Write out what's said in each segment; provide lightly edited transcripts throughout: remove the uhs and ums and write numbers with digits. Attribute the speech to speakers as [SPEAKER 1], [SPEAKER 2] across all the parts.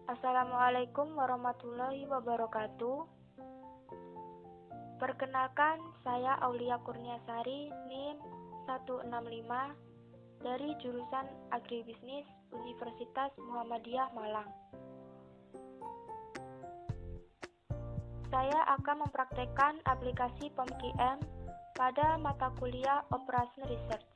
[SPEAKER 1] Assalamualaikum warahmatullahi wabarakatuh. Perkenalkan, saya Aulia Kurniasari, NIM 165 dari jurusan Agribisnis Universitas Muhammadiyah Malang. Saya akan mempraktekkan aplikasi POMQM pada mata kuliah Operation Research.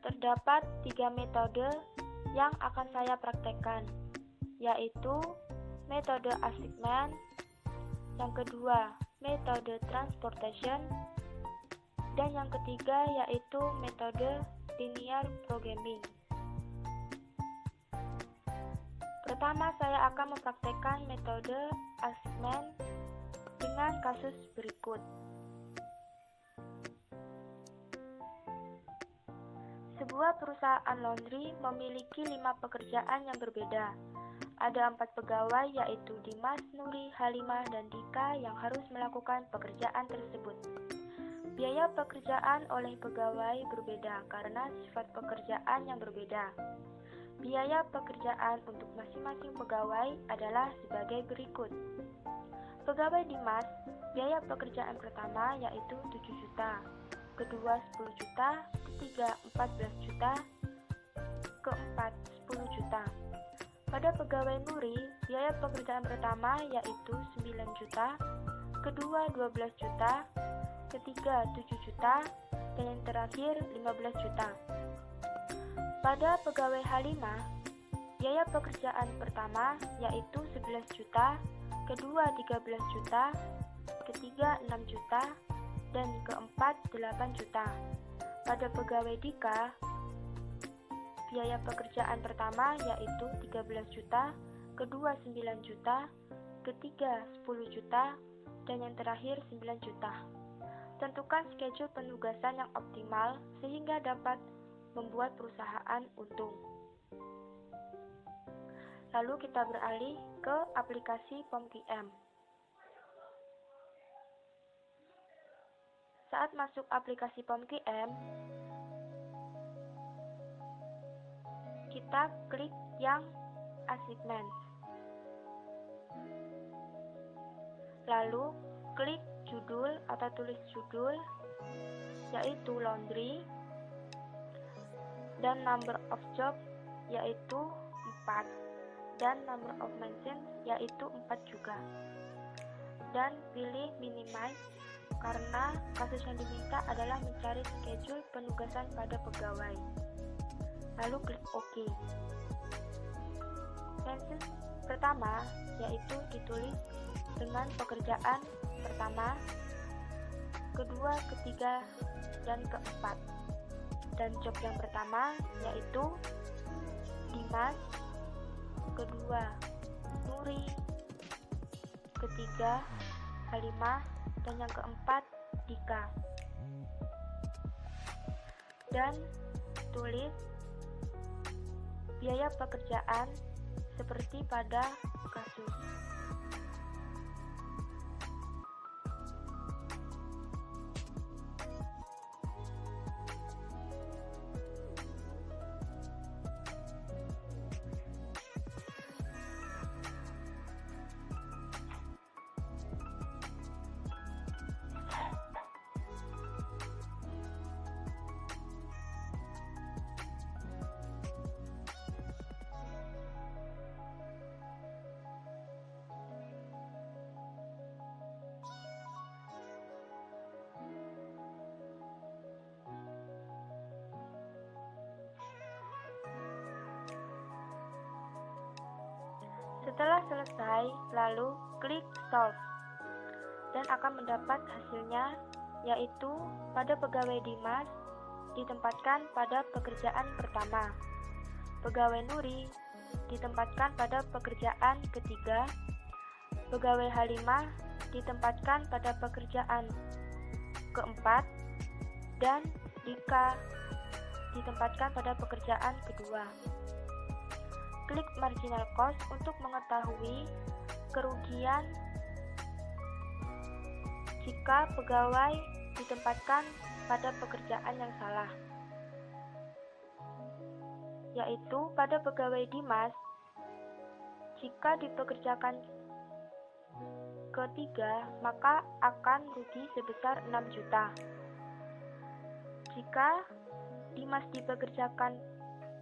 [SPEAKER 1] Terdapat 3 metode yang akan saya praktekkan, yaitu metode assignment, yang kedua metode transportation, dan yang ketiga yaitu metode linear programming. Pertama, saya akan mempraktekkan metode assignment dengan kasus berikut. Sebuah perusahaan laundry memiliki 5 pekerjaan yang berbeda. Ada 4 pegawai yaitu Dimas, Nuri, Halimah, dan Dika yang harus melakukan pekerjaan tersebut. Biaya pekerjaan oleh pegawai berbeda karena sifat pekerjaan yang berbeda. Biaya pekerjaan untuk masing-masing pegawai adalah sebagai berikut. Pegawai Dimas, biaya pekerjaan pertama yaitu 7 juta. Kedua 10 juta, ketiga 14 juta, keempat 10 juta. Pada pegawai Nuri, biaya pekerjaan pertama yaitu 9 juta, kedua 12 juta, ketiga 7 juta, dan yang terakhir 15 juta. Pada pegawai Halimah, biaya pekerjaan pertama yaitu 11 juta, kedua 13 juta, ketiga 6 juta, dan keempat 8 juta. Pada pegawai Dika, biaya pekerjaan pertama yaitu 13 juta, kedua 9 juta, ketiga 10 juta, dan yang terakhir 9 juta. Tentukan schedule penugasan yang optimal sehingga dapat membuat perusahaan untung. Lalu kita beralih ke aplikasi POMQM. Saat masuk aplikasi POMQM, kita klik yang assignment. Lalu klik judul atau tulis judul yaitu laundry dan number of job yaitu 4 dan number of mentions yaitu 4 juga. Dan pilih minimize karena kasus yang diminta adalah mencari schedule penugasan pada pegawai. Lalu klik OK. Mention pertama yaitu ditulis dengan pekerjaan pertama, kedua, ketiga, dan keempat. Dan job yang pertama yaitu Dimas, kedua Nuri, ketiga Halimah, dan yang keempat Dika. Dan tulis biaya pekerjaan seperti pada kasus. Setelah selesai, lalu klik Solve dan akan mendapat hasilnya, yaitu pada pegawai Dimas ditempatkan pada pekerjaan pertama, pegawai Nuri ditempatkan pada pekerjaan ketiga, pegawai Halimah ditempatkan pada pekerjaan keempat, dan Dika ditempatkan pada pekerjaan kedua. Klik marginal cost untuk mengetahui kerugian jika pegawai ditempatkan pada pekerjaan yang salah, yaitu pada pegawai Dimas, jika dipekerjakan ketiga, maka akan rugi sebesar 6 juta. Jika Dimas dipekerjakan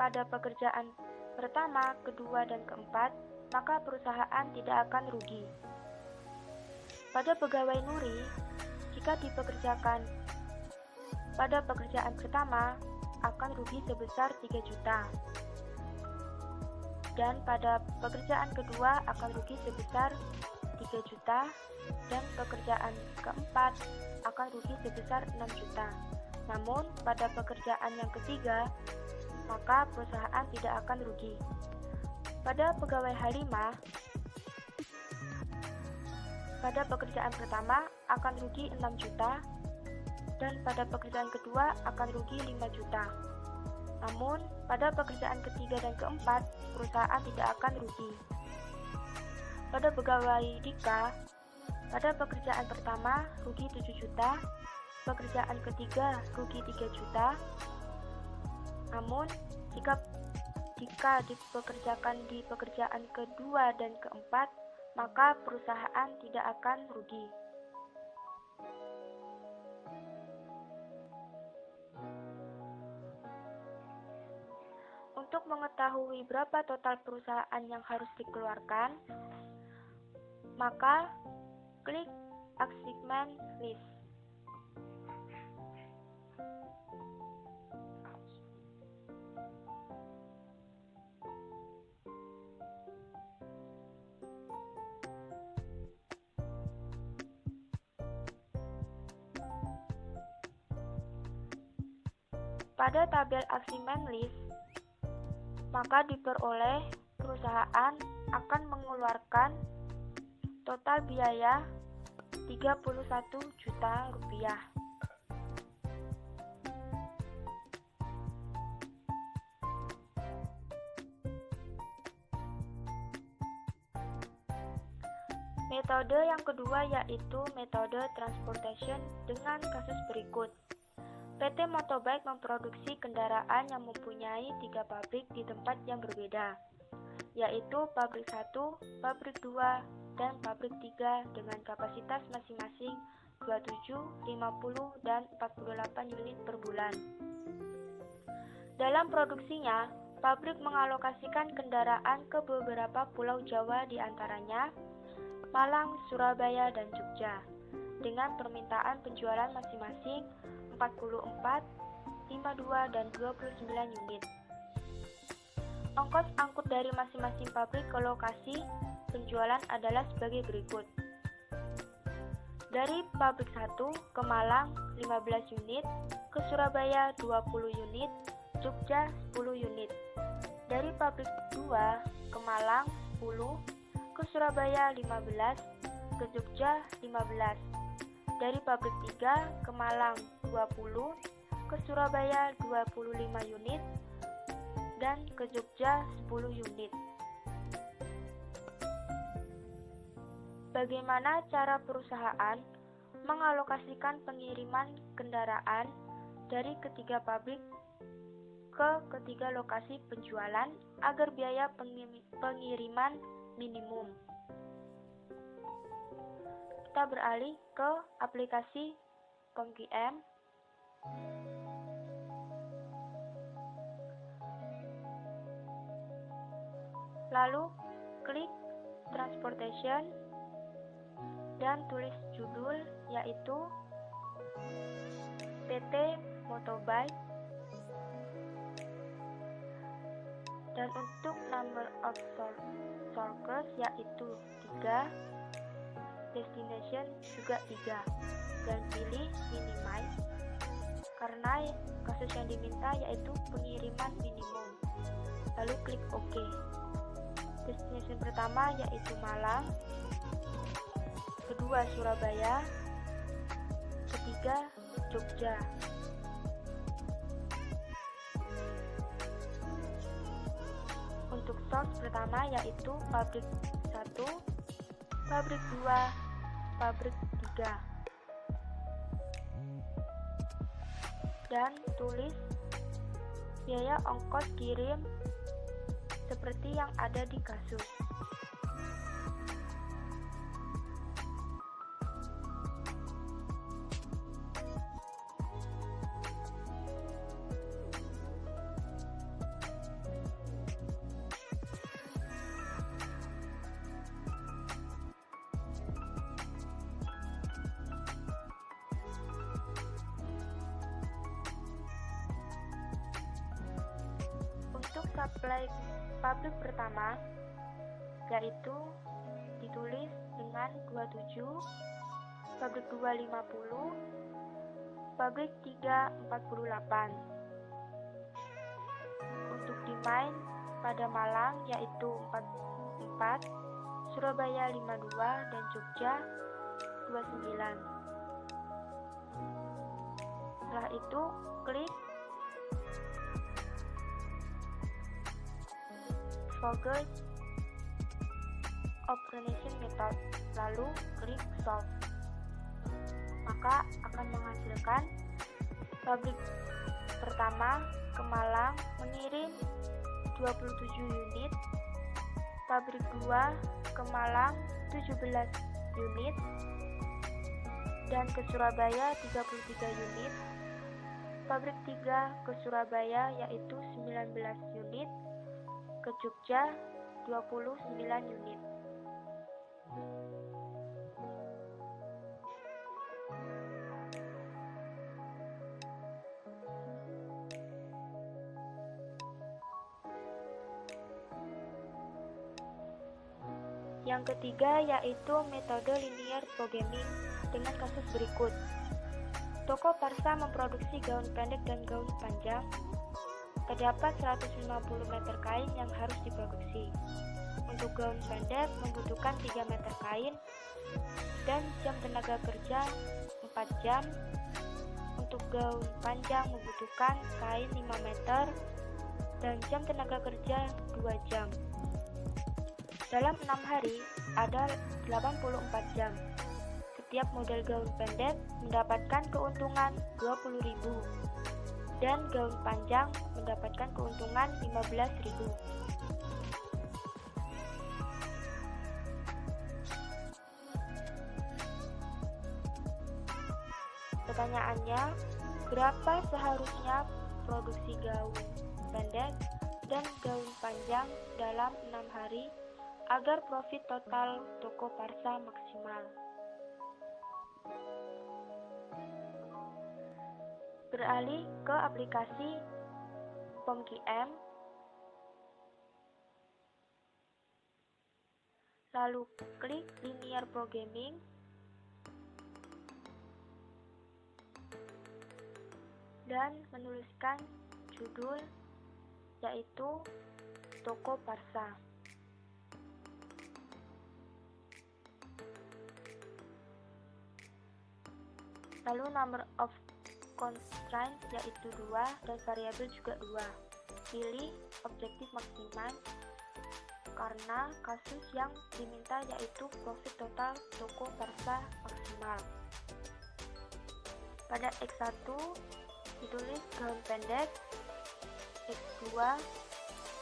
[SPEAKER 1] pada pekerjaan pertama, kedua, dan keempat, maka perusahaan tidak akan rugi. Pada pegawai Nuri, jika dipekerjakan pada pekerjaan pertama, akan rugi sebesar 3 juta. Dan pada pekerjaan kedua akan rugi sebesar 3 juta, dan pekerjaan keempat akan rugi sebesar 6 juta. Namun, pada pekerjaan yang ketiga, maka perusahaan tidak akan rugi. Pada pegawai Halimah, pada pekerjaan pertama akan rugi 6 juta, dan pada pekerjaan kedua akan rugi 5 juta. Namun, pada pekerjaan ketiga dan keempat, perusahaan tidak akan rugi. Pada pegawai Dika, pada pekerjaan pertama rugi 7 juta, pekerjaan ketiga rugi 3 juta. Namun, jika dipekerjakan di pekerjaan kedua dan keempat, maka perusahaan tidak akan rugi. Untuk mengetahui berapa total perusahaan yang harus dikeluarkan, maka klik achievement list. Pada tabel achievement list, maka diperoleh perusahaan akan mengeluarkan total biaya 31 juta rupiah. Metode yang kedua yaitu metode transportation dengan kasus berikut. PT Motobike memproduksi kendaraan yang mempunyai 3 pabrik di tempat yang berbeda, yaitu pabrik 1, pabrik 2, dan pabrik 3 dengan kapasitas masing-masing 27, 50, dan 48 unit per bulan. Dalam produksinya, pabrik mengalokasikan kendaraan ke beberapa pulau Jawa di antaranya Malang, Surabaya, dan Jogja, dengan permintaan penjualan masing-masing 44, 52, dan 29 unit. Ongkos angkut dari masing-masing pabrik ke lokasi penjualan adalah sebagai berikut. Dari pabrik 1 ke Malang 15 unit, ke Surabaya 20 unit, Jogja 10 unit. Dari pabrik 2 ke Malang 10, ke Surabaya 15, ke Jogja 15. Dari pabrik 3 ke Malang 20, ke Surabaya 25 unit, dan ke Jogja 10 unit. Bagaimana cara perusahaan mengalokasikan pengiriman kendaraan dari ketiga pabrik ke ketiga lokasi penjualan agar biaya pengiriman minimum? Kita beralih ke aplikasi ComQM. Lalu klik transportation dan tulis judul yaitu PT Motobike, dan untuk number of sources yaitu 3, destination juga 3, dan pilih minimize karena kasus yang diminta yaitu pengiriman minimum. Lalu klik OK. Destination pertama yaitu Malang, kedua Surabaya, ketiga Jogja. Untuk source pertama yaitu pabrik 1, pabrik 2, pabrik 3. Dan tulis biaya ongkos kirim seperti yang ada di kasus. Untuk supply pabrik pertama, yaitu ditulis dengan 27, pabrik 2 50, pabrik 3 48. Untuk demand pada Malang yaitu 44, Surabaya 52, dan Jogja 29. Setelah itu klik Focus Optimization Method, lalu klik Solve. Maka akan menghasilkan pabrik pertama ke Malang mengirim 27 unit, pabrik 2 ke Malang 17 unit, dan ke Surabaya 33 unit, pabrik 3 ke Surabaya yaitu 19 unit, ke Jogja 29 unit. Yang ketiga yaitu metode linear programming dengan kasus berikut. Toko Parsa memproduksi gaun pendek dan gaun panjang. Terdapat 150 meter kain yang harus diproduksi. Untuk gaun pendek membutuhkan 3 meter kain dan jam tenaga kerja 4 jam. Untuk gaun panjang membutuhkan kain 5 meter dan jam tenaga kerja 2 jam. Dalam 6 hari ada 84 jam. Setiap model gaun pendek mendapatkan keuntungan 20.000 dan gaun panjang mendapatkan keuntungan 15.000. Pertanyaannya, berapa seharusnya produksi gaun pendek dan gaun panjang dalam 6 hari agar profit total toko Parsa maksimal? Beralih ke aplikasi PomQM, lalu klik linear programming, dan menuliskan judul yaitu Toko Parsa. Lalu number of constraints yaitu 2 dan variabel juga 2. Pilih objektif maksimal karena kasus yang diminta yaitu profit total toko Parsa maksimal. Pada X1 ditulis gaun pendek, X2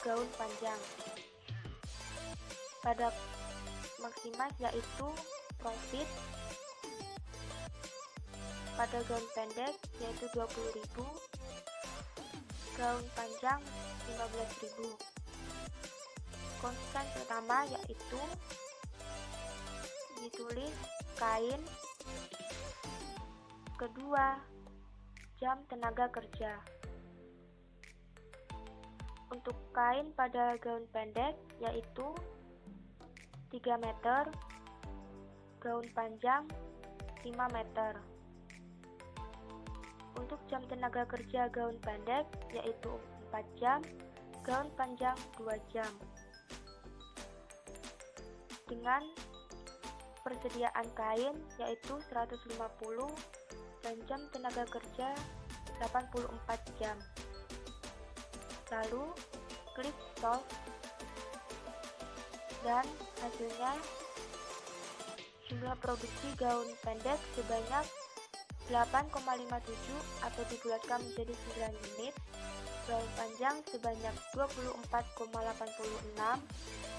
[SPEAKER 1] gaun panjang. Pada maksimal yaitu profit pada gaun pendek yaitu 20.000, gaun panjang 15.000. Konstan pertama yaitu ditulis kain, kedua jam tenaga kerja. Untuk kain pada gaun pendek yaitu 3 meter, gaun panjang 5 meter. Untuk jam tenaga kerja gaun pendek yaitu 4 jam, gaun panjang 2 jam. Dengan persediaan kain yaitu 150 dan jam tenaga kerja 84 jam. Lalu klik solve dan hasilnya jumlah produksi gaun pendek sebanyak 8,57 atau dibulatkan menjadi 9 unit, berapa panjang sebanyak 24,86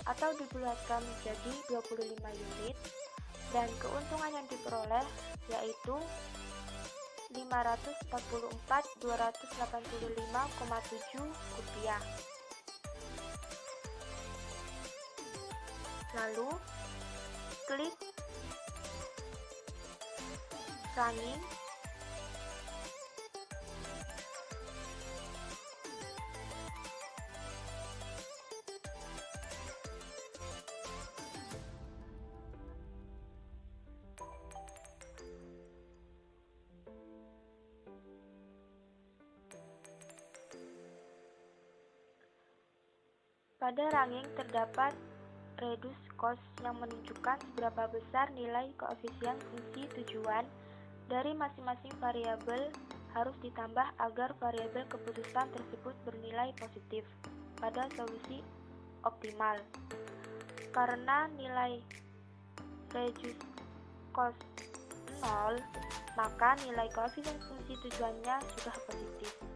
[SPEAKER 1] atau dibulatkan menjadi 25 unit, dan keuntungan yang diperoleh yaitu 544.285,7 rupiah. Lalu klik running. Pada ranking terdapat reduce cost yang menunjukkan seberapa besar nilai koefisien fungsi tujuan dari masing-masing variabel harus ditambah agar variabel keputusan tersebut bernilai positif pada solusi optimal. Karena nilai reduce cost 0, maka nilai koefisien fungsi tujuannya sudah positif.